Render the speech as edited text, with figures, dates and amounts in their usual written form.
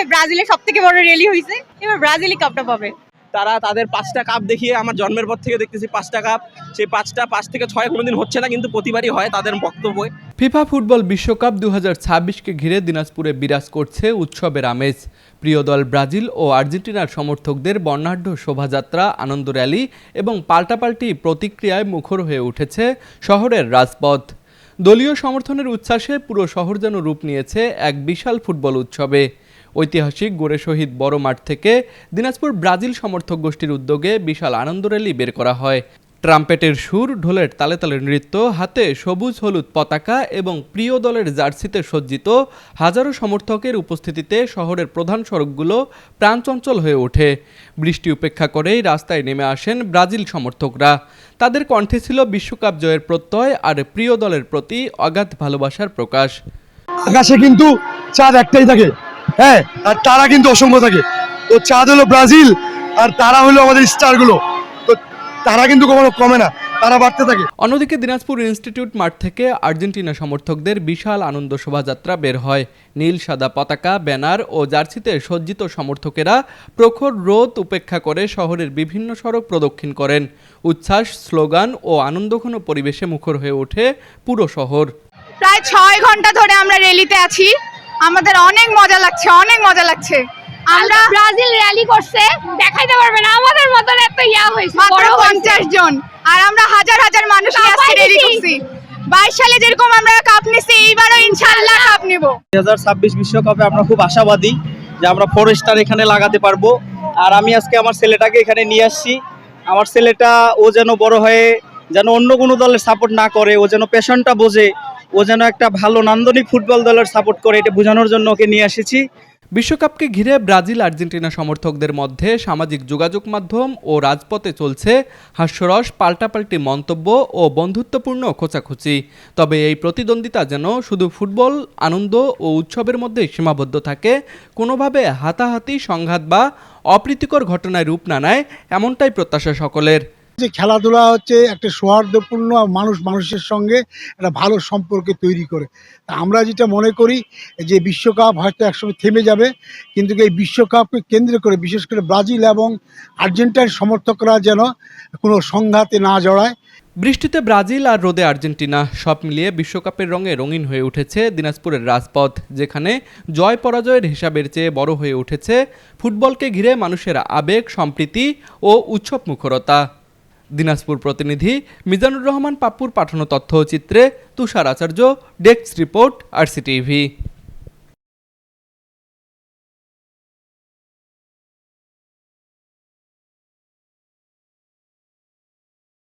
মধ্যে ব্রাজিলের সবথেকে বড় র্যালি হয়েছে, এবার ব্রাজিলই কাপটা পাবে। তারা তাদের 5টা কাপ দেখিয়ে আমার জন্মের পর থেকে দেখতেছি 5টা কাপ, সেই 5 থেকে 6 কোনোদিন হচ্ছে না, কিন্তু প্রতিবারই হয় তাদের বক্তব্যে। ফিফা ফুটবল বিশ্বকাপ 2026কে ঘিরে দিনাজপুরে বিরাজ করছে উৎসবের আমেজ। প্রিয় দল ব্রাজিল ও আর্জেন্টিনার সমর্থকদের বর্ণাঢ্য শোভাযাত্রা, আনন্দ র্যালি এবং পাল্টাপাল্টি প্রতিক্রিয়ায় মুখর হয়ে উঠেছে শহরের রাজপথ। দলীয় সমর্থনের উচ্ছ্বাসে পুরো শহর যেন রূপ নিয়েছে এক বিশাল ফুটবল উৎসবে। ঐতিহাসিক গোরে শহীদ বড় মাঠ থেকে দিনাজপুর ব্রাজিল সমর্থক গোষ্ঠীর উদ্যোগে বিশাল আনন্দ র্যালি বের করা হয়। ট্রাম্পেটের সুর, ঢোলের তালে তালে নৃত্য, হাতে সবুজ হলুদ পতাকা এবং প্রিয় দলের জার্সিতে সজ্জিত হাজারো সমর্থকের উপস্থিতিতে শহরের প্রধান সড়কগুলো প্রাণচঞ্চল হয়ে ওঠে। বৃষ্টি উপেক্ষা করেই রাস্তায় নেমে আসেন ব্রাজিল সমর্থকরা। তাদের কণ্ঠে ছিল বিশ্বকাপ জয়ের প্রত্যয় আর প্রিয় দলের প্রতি অগাধ ভালোবাসার প্রকাশ। আকাশে কিন্তু চাঁদ একটাই থাকে, হ্যাঁ, আর তারা কিন্তু অসংখ্য থাকে। তো চাঁদ হলো ব্রাজিল আর তারা হলো আমাদের স্টারগুলো, তো তারা কিন্তু কখনো কমে না, তারা বাড়তে থাকে। অন্যদিকে দিনাজপুর ইনস্টিটিউট মাঠ থেকে আর্জেন্টিনা সমর্থকদের বিশাল আনন্দ শোভাযাত্রা বের হয়। নীল সাদা পতাকা, ব্যানার ও জার্সিতে সজ্জিত সমর্থকেরা প্রখর রোদ উপেক্ষা করে শহরের বিভিন্ন সড়ক প্রদক্ষিণ করেন। উচ্ছ্বাস, স্লোগান ও আনন্দঘন পরিবেশে মুখর হয়ে ওঠে পুরো শহর। প্রায় 6 ঘন্টা ধরে আমরা র্যালিতে আছি, আমাদের অনেক মজা লাগছে, অনেক মজা লাগছে। আমরা ব্রাজিল র্যালি করছে, দেখাইতে পারবে না আমাদের মতন এত হয়েছে মাত্র 50 জন, আর আমরা হাজার হাজার মানুষ নিয়ে আজকে র্যালি করছি। 22 সালে যেরকম আমরা কাপ নিছি, এইবারও ইনশাআল্লাহ কাপ নেব। 2026 বিশ্বকাপে আমরা খুব আশাবাদী যে আমরা 4 স্টার এখানে লাগাতে পারবো। আর আমি আজকে আমার ছেলেটাকে এখানে নিয়ে আসছি। আমার ছেলেটা ও যেন বড় হয়ে যেন অন্য কোনো দলের সাপোর্ট না করে, ও যেন প্যাশনটা বোঝে, ও যেন একটা ভালো নান্দনিক ফুটবল দলের সাপোর্ট করে, এটা বোঝানোর জন্য ওকে নিয়ে এসেছি। বিশ্বকাপকে ঘিরে ব্রাজিল আর্জেন্টিনা সমর্থকদের মধ্যে সামাজিক যোগাযোগ মাধ্যম ও রাজপথে চলছে হাস্যরস, পাল্টাপাল্টি মন্তব্য ও বন্ধুত্বপূর্ণ খোঁচাখুচি। তবে এই প্রতিদ্বন্দ্বিতা যেন শুধু ফুটবল, আনন্দ ও উৎসবের মধ্যেই সীমাবদ্ধ থাকে, কোনোভাবে হাতাহাতি, সংঘাত বা অপ্রীতিকর ঘটনায় রূপ না নেয়, এমনটাই প্রত্যাশা সকলের। যে খেলাধুলা হচ্ছে একটা সৌহার্দ্যপূর্ণ, মানুষ মানুষের সঙ্গে একটা ভালো সম্পর্ক তৈরি করে। তা আমরা যেটা মনে করি যে বিশ্বকাপ হয়তো একসময় থেমে যাবে, কিন্তু এই বিশ্বকাপকে কেন্দ্র করে বিশেষ করে ব্রাজিল এবং আর্জেন্টিনার সমর্থকরা যেন কোনো সংঘাতে না জড়ায়। বৃষ্টিতে ব্রাজিল আর রোদে আর্জেন্টিনা, সব মিলিয়ে বিশ্বকাপের রঙে রঙিন হয়ে উঠেছে দিনাজপুরের রাজপথ, যেখানে জয় পরাজয়ের হিসাবের চেয়ে বড় হয়ে উঠেছে ফুটবলকে ঘিরে মানুষের আবেগ, সম্প্রীতি ও উৎসব মুখরতা। দিনাজপুর প্রতিনিধি মিজানুর রহমান পাপ্পুর পাঠানো তথ্যচিত্রে তুষার আচার্য, ডেস্ক রিপোর্ট, RCTV।